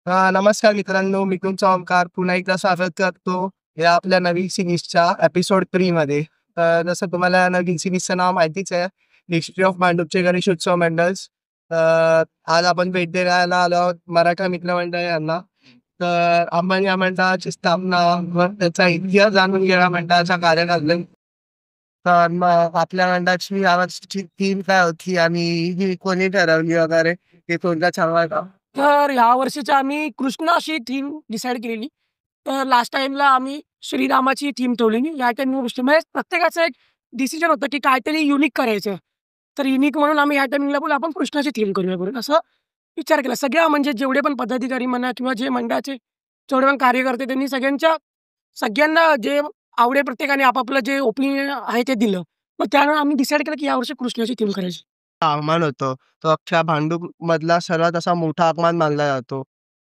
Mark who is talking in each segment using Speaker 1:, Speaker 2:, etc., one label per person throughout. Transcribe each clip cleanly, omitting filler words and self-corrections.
Speaker 1: नमस्कार मित्रांनो, मी तुमचा ओंकार पुन्हा एकदा स्वागत करतो या आपल्या नवीन सिरीजच्या एपिसोड 3 मध्ये. जसं तुम्हाला नवीन सिरीजचं नाव माहितीच आहे, हिस्ट्री ऑफ भांडूपचे गणेशोत्सव मंडळs. आज आपण भेट द्यायला आलो आहोत मराठा मित्र मंडळ यांना. तर आपण या मंडळाची स्थापना व त्याचा इतिहास जाणून घेऊया मंडळाचा कार्यकाळ. तर मग आपल्या मंडळाची यावर्षीची थीम काय होती आणि ही कोणी ठरवली वगैरे हे थोडक्यात सांगाल का?
Speaker 2: तर यावर्षीची आम्ही कृष्ण अशी थीम डिसाईड केलेली. तर लास्ट टाईमला आम्ही श्रीरामाची थीम ठेवलेली. या टाईमला गोष्टी म्हणजे प्रत्येकाचं एक डिसिजन होतं की काहीतरी युनिक करायचं. तर युनिक म्हणून आम्ही या टायमिंगला बोललो आपण कृष्णाची थीम करूया करून असं विचार केला. सगळ्या म्हणजे जेवढे पण पदाधिकारी म्हणा किंवा जे मंडळाचे जेवढे पण कार्यकर्ते त्यांनी सगळ्यांना जे आवडेल प्रत्येकाने आपापलं जे ओपिनियन आहे ते दिलं. मग त्यामुळे आम्ही डिसाईड केलं की यावर्षी कृष्णाची थीम करायची.
Speaker 1: आगमन होतं. तो अख्ख्या भांडूप मधला सर्वात असा मोठा आगमन मानला जातो.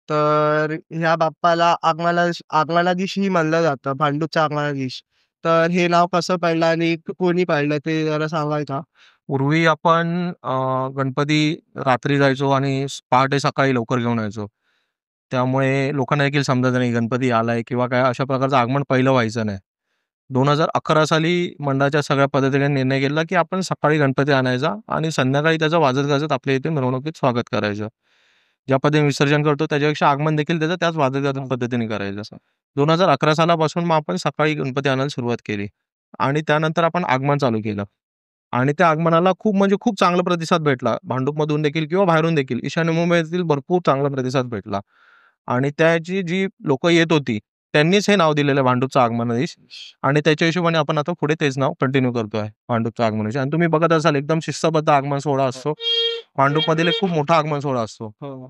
Speaker 1: तर ह्या बाप्पाला आगमनादिवशी मानलं जातं, भांडूपच्या आगमनादिवशी. तर हे नाव कसं पडलं आणि कोणी पाडलं ते जरा सांगाल का?
Speaker 3: पूर्वी आपण गणपती रात्री जायचो आणि पहाटे सकाळी लवकर घेऊन यायचो. त्यामुळे लोकांना देखील समजायचं नाही गणपती आलाय किंवा काय अशा प्रकारचं आगमन पहिलं व्हायचं नाही. 2011 साली मंडळाच्या सगळ्या पदाधिकाऱ्यांनी निर्णय घेतला, की आपण सकाळी गणपती आणायचा आणि संध्याकाळी त्याचं वाजत-गाजत आपल्या इथे मिरवणुकीत स्वागत करायचं. ज्या पद्धतीने विसर्जन करतो त्याच्यापेक्षा आगमन देखील त्याचं त्याच वाजत-गाजत पद्धतीने करायचं. 2011 सालापासून मग आपण सकाळी गणपती आणायला सुरुवात केली आणि त्यानंतर आपण आगमन चालू केलं. आणि त्या आगमनाला खूप म्हणजे खूप चांगला प्रतिसाद भेटला. भांडूपमधून देखील किंवा बाहेरून देखील ईशान्य मुंबईतील भरपूर चांगला प्रतिसाद भेटला. आणि त्याची जी लोकं येत होती, त्यांनीच हे नाव दिलेलं आहे भांडूपचं आगमनादिवस आणि त्याच्या हिशोबाने आपण आता पुढे तेच नाव कंटिन्यू करतोय भांडूपचं आगमनादिवस. आणि तुम्ही बघत असाल एकदम शिस्तबद्ध आगमन सोहळा असतो. भांडूपमधील एक खूप मोठा आगमन सोहळा असतो.
Speaker 1: हो.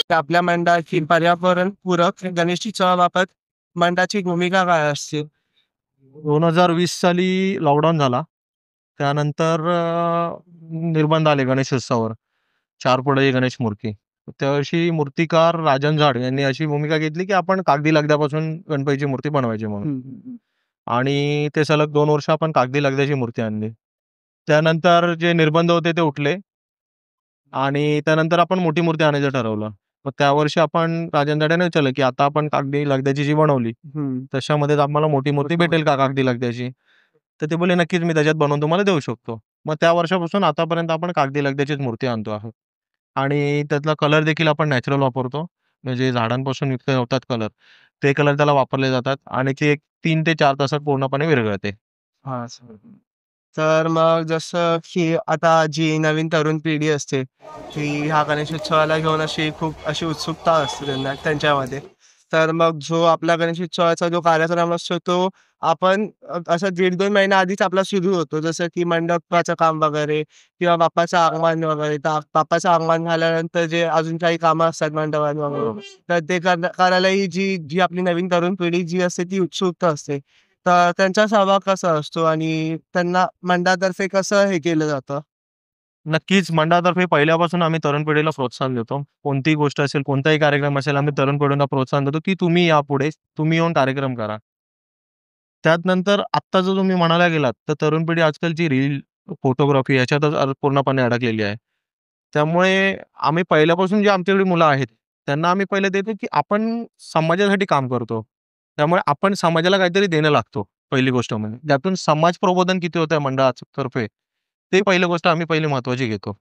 Speaker 1: तर आपल्या मंडळाची पर्यावरणपूरक गणेशोत्सवाबाबत मंडळाची भूमिका काय असते?
Speaker 3: 2020 साली लॉकडाऊन झाला. त्यानंतर निर्बंध आले गणेशोत्सवावर. 4 फुटाची गणेश मूर्ती. त्यावर्षी मूर्तिकार राजन झाड यांनी अशी भूमिका घेतली, की आपण कागदी लगद्यापासून गणपतीची मूर्ती बनवायची म्हणून. आणि ते सलग 2 वर्ष आपण कागदी लगद्याची मूर्ती आणली. त्यानंतर जे निर्बंध होते ते उठले आणि त्यानंतर आपण मोठी मूर्ती आणायचं ठरवलं. मग त्यावर्षी आपण राजन झाड यांना विचारलं, की आता आपण कागदी लगद्याची जी बनवली, तशामध्येच आम्हाला मोठी मूर्ती भेटेल का कागदी लगद्याची? तर ते बोलले, "नक्कीच मी त्याच्यात बनवून तुम्हाला देऊ शकतो." मग त्या वर्षापासून आतापर्यंत आपण कागदी लगद्याचीच मूर्ती आणतो आहोत. आणि त्यातला कलर देखील आपण नॅचरल वापरतो. म्हणजे झाडांपासून युक्त होतात कलर. ते कलर त्याला वापरले जातात आणि ते एक 3 ते 4 तासात पूर्णपणे विरघळते.
Speaker 1: हां, सर. तर मग जसं की आता जी नवीन तरुण पिढी असते, की ह्या गणेशोत्सवाला घेऊन अशी खूप अशी उत्सुकता असते त्यांच्यामध्ये. तर मग जो आपला गणेशोत्सवाचा जो कार्यक्रम असतो तो आपण असं 1.5-2 महिन्या आधीच आपला सुरू होतो. जसं की मंडपाचं काम वगैरे किंवा बाप्पाचं आगमन वगैरे. तर बाप्पाचं आगमन झाल्यानंतर जे अजून काही कामं असतात मंडपात वगैरे, तर ते करायलाही जी जी आपली नवीन तरुण पिढी जी असते ती उत्सुकता असते. तर त्यांचा सहभाग कसा असतो आणि त्यांना मंडळातर्फे कसं हे केलं जातं?
Speaker 3: नक्कीच मंडळातर्फे पहिल्यापासून आम्ही तरुण पिढीला प्रोत्साहन देतो. कोणतीही गोष्ट असेल, कोणताही कार्यक्रम असेल, आम्ही तरुण पिढीला प्रोत्साहन देतो, की तुम्ही या पुढे, तुम्ही येऊन कार्यक्रम करा. त्यानंतर आत्ता जो तुम्ही म्हणायला गेलात, तर तरुण पिढी आजकालची रील, फोटोग्राफी याच्यातच पूर्णपणे अडकलेली आहे. त्यामुळे आम्ही पहिल्यापासून जी आमच्याकडे मुलं आहेत, त्यांना आम्ही पहिले देतो, की आपण समाजासाठी काम करतो. त्यामुळे आपण समाजाला काहीतरी देणं लागतो, पहिली गोष्ट म्हणजे. त्यातून समाज प्रबोधन किती होतंय मंडळातर्फे, ते पहिली गोष्ट आम्ही पहिली महत्त्वाची घेतो.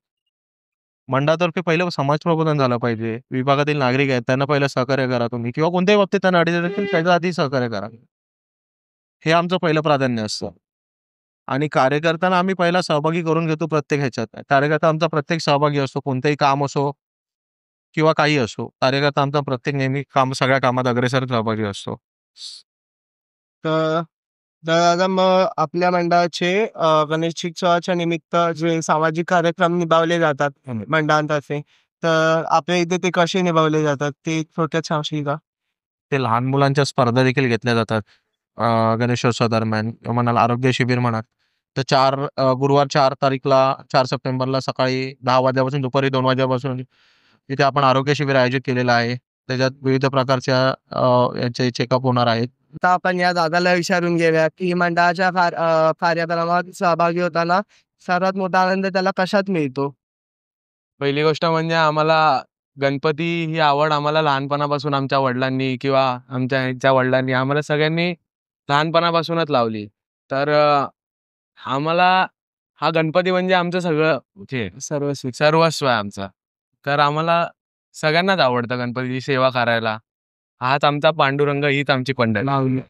Speaker 3: मंडळातर्फे पहिलं समाज प्रबोधन झालं पाहिजे. विभागातील नागरिक आहेत, त्यांना पहिलं सहकार्य करा तुम्ही किंवा कोणत्याही बाबतीत त्यांना अडचण असेल, त्याच्या आधी सहकार्य करा. हे आमचं पहिलं प्राधान्य असतं. आणि कार्यकर्त्यांना आम्ही पहिला सहभागी करून घेतो प्रत्येक ह्याच्यात. कार्यकर्ता आमचा प्रत्येक सहभागी असतो. कोणतंही काम असो किंवा काही असो. कार्यकर्ता आमचा प्रत्येक नेहमी सगळ्या कामात अग्रेसर सहभागी असतो.
Speaker 1: तर तर आता मग आपल्या मंडळाचे गणेशोत्सवाच्या निमित्त जे सामाजिक कार्यक्रम निभावले जातात मंडळांतर्फे, तर आपल्या इथे ते कसे निभावले जातात ते थोडक्यात सांगशील का?
Speaker 3: ते लहान मुलांच्या स्पर्धा देखील घेतल्या जातात. गणेशोत्सवादरम्यान म्हणाल आरोग्य शिबिर म्हणा. तर गुरुवार 4 तारीखला 4 सप्टेंबरला सकाळी 10 वाजल्यापासून दुपारी 2 वाजल्यापासून तिथे आपण आरोग्य शिबिर आयोजित केलेलं आहे. त्याच्यात विविध प्रकारच्या याचे चेकअप होणार आहेत.
Speaker 1: आता आपण या दादाला विचारून घेऊया, की मंडळाच्या कार्यक्रमात सहभागी होताना सर्वात मोठा आनंद त्याला कशात मिळतो?
Speaker 4: पहिली गोष्ट म्हणजे आम्हाला गणपती ही आवड आम्हाला लहानपणापासून आमच्या वडिलांनी किंवा आमच्या ह्यांच्या वडिलांनी आम्हाला सगळ्यांनी लहानपणापासूनच लावली. तर आम्हाला हा गणपती म्हणजे आमचं सगळं हे सर्वस्व आहे आमचा. तर आम्हाला सगळ्यांनाच आवडतं गणपतीची सेवा करायला. हाच आमचा पांडुरंग, हीच आमची पंढरी.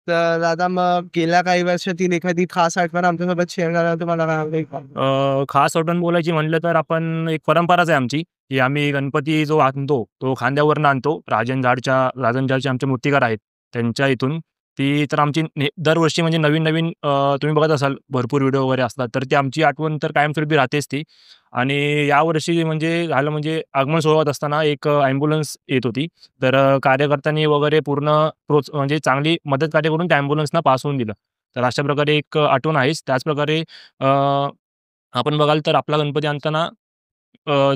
Speaker 1: तर आता मग गेल्या काही वर्षातील एखादी खास आठवण आमच्यासोबत शेअर करायला तुम्हाला काय आवडेल का?
Speaker 5: खास आठवण बोलायची म्हणलं तर आपण एक परंपराच आहे आमची, की आम्ही गणपती जो आणतो, तो खांद्यावरनं आणतो. राजन झाडचे आमचे मूर्तिकार आहेत, त्यांच्या इथून. ती तर आमची दरवर्षी म्हणजे नवीन-नवीन तुम्ही बघत असाल भरपूर व्हिडिओ वगैरे असतात, तर ती आमची आठवण तर कायमस्वरूपी राहतेच ती. आणि यावर्षी म्हणजे झालं म्हणजे आगमन सोहळ्यात असताना एक ॲम्ब्युलन्स येत होती. तर कार्यकर्त्यांनी वगैरे पूर्ण म्हणजे चांगली मदत कार्य करून त्या ॲम्ब्युलन्सना पास होऊन दिलं. तर अशा प्रकारे एक आठवण आहेच. त्याचप्रकारे आपण बघाल तर आपला गणपती आणताना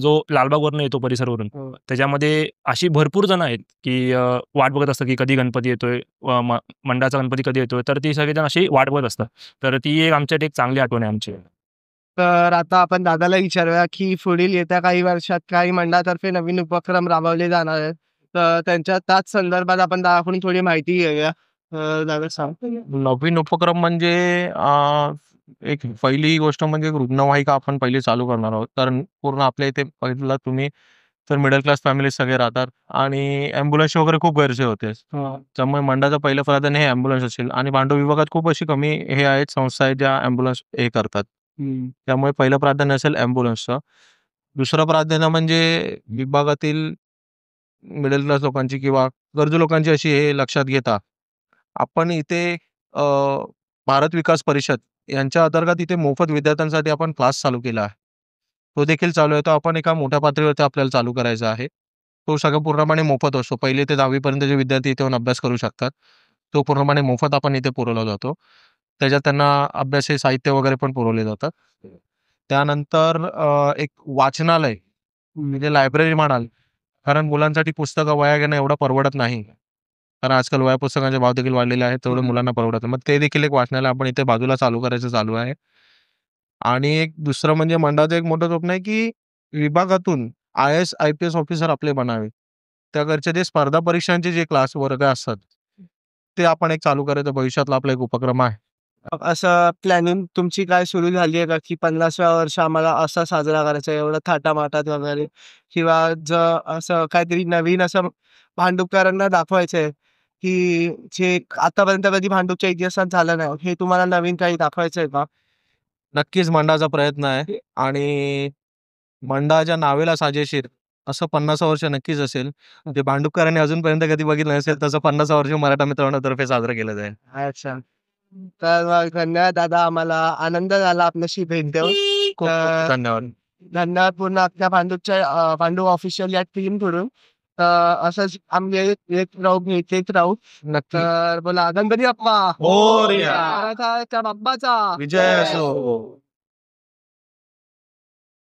Speaker 5: जो लालबागवरनं येतो परिसरवरून,
Speaker 1: हो.
Speaker 5: त्याच्यामध्ये अशी भरपूर जण आहेत, की वाट बघत असतात, की कधी गणपती येतोय, मंडळाचा गणपती कधी येतोय, तर ती सगळेजण अशी वाट बघत असतात. तर ती एक आमच्यासाठी एक चांगली आठवण आहे आमची.
Speaker 1: तर आता आपण दादाला विचारूया, की पुढील येत्या काही वर्षात काही मंडळातर्फे नवीन उपक्रम राबवले जाणार आहेत. तर त्याच संदर्भात आपण दादाकडून थोडी माहिती घेऊया. दादा सांग.
Speaker 3: नवीन उपक्रम म्हणजे एक पहिली गोष्ट म्हणजे रुग्णवाहिका आपण पहिली चालू करणार आहोत. कारण पूर्ण आपल्या इथे पहिला तुम्ही तर मिडल क्लास फॅमिली सगळे राहतात आणि ॲम्ब्युलन्स वगैरे खूप गरजे होते. त्यामुळे मंडळाचं पहिलं प्राधान्य हे ॲम्ब्युलन्स असेल आणि भांडूप विभागात खूप अशी कमी हे आहेत संस्था आहेत ज्या ॲम्ब्युलन्स हे करतात. त्यामुळे पहिलं प्राधान्य असेल ॲम्ब्युलन्सचं. दुसरं प्राधान्य म्हणजे विभागातील मिडल क्लास लोकांची किंवा गरजू लोकांची अशी हे लक्षात घेता आपण इथे अ, भारत विकास परिषद यांच्या अंतर्गत इथे मोफत विद्यार्थ्यांसाठी आपण क्लास चालू केला आहे. तो देखील चालू आहे. तो आपण एका मोठ्या पातळीवरती आपल्याला चालू करायचा आहे. तो सगळं पूर्णपणे मोफत असतो. 1ली ते 10वी पर्यंतचे विद्यार्थी इथे येऊन अभ्यास करू शकतात. तो पूर्णपणे मोफत आपण इथे पुरवला जातो. त्याच्यात त्यांना अभ्यासाचे साहित्य वगैरे पण पुरवले जातात. त्यानंतर एक वाचनालय म्हणजे लायब्ररी म्हणाल, कारण मुलांसाठी पुस्तकं वह्या घेणं एवढं परवडत नाही. कारण आजकाल वह्या पुस्तकांचे भाव देखील वाढलेले आहेत, तेवढं मुलांना परवडत नाही. मग ते देखील एक वाचनालय आपण इथे बाजूला चालू करायचं चालू आहे. आणि एक दुसरं म्हणजे मंडळाचं एक मोठं स्वप्न आहे, की विभागातून IAS, IPS ऑफिसर आपले बनावे. त्याकडचे जे स्पर्धा परीक्षांचे जे क्लास वर्ग असतात, ते आपण एक चालू करायचं भविष्यातला आपला एक उपक्रम आहे.
Speaker 1: असं प्लॅनिंग तुमची काय सुरू झाली आहे का, की 50व्या वर्ष आम्हाला असा साजरा करायचा आहे, एवढं थाटामाटात वगैरे? किंवा असं काहीतरी नवीन असं भांडुपकरांना दाखवायचं आहे, की जे आतापर्यंत कधी भांडुपच्या इतिहासात झालं नाही, हे तुम्हाला नवीन काही दाखवायचं आहे का?
Speaker 3: नक्कीच मंडळाचा प्रयत्न आहे आणि मंडळाच्या नावेला साजेशीर असं 50 वर्ष नक्कीच असेल. जे भांडुपकरांनी अजूनपर्यंत कधी बघितलं नसेल तसं 50 वर्ष मराठा मित्रांतर्फे साजरं केलं जाईल.
Speaker 1: अच्छा. तर मग धन्यवाद दादा. आम्हाला आनंद झाला आपल्याशी भेट देऊन.
Speaker 3: खूप
Speaker 1: तर
Speaker 3: धन्यवाद.
Speaker 1: धन्यवाद पूर्ण आपल्या भांडूप ऑफिशियल या टीमकडून. असंच आम्ही भेटत राहू.
Speaker 3: नक्की.
Speaker 1: तर बोला गणपती बाप्पा
Speaker 3: मोरया.
Speaker 1: महाराजाच्या बाप्पाचा
Speaker 3: विजय असो.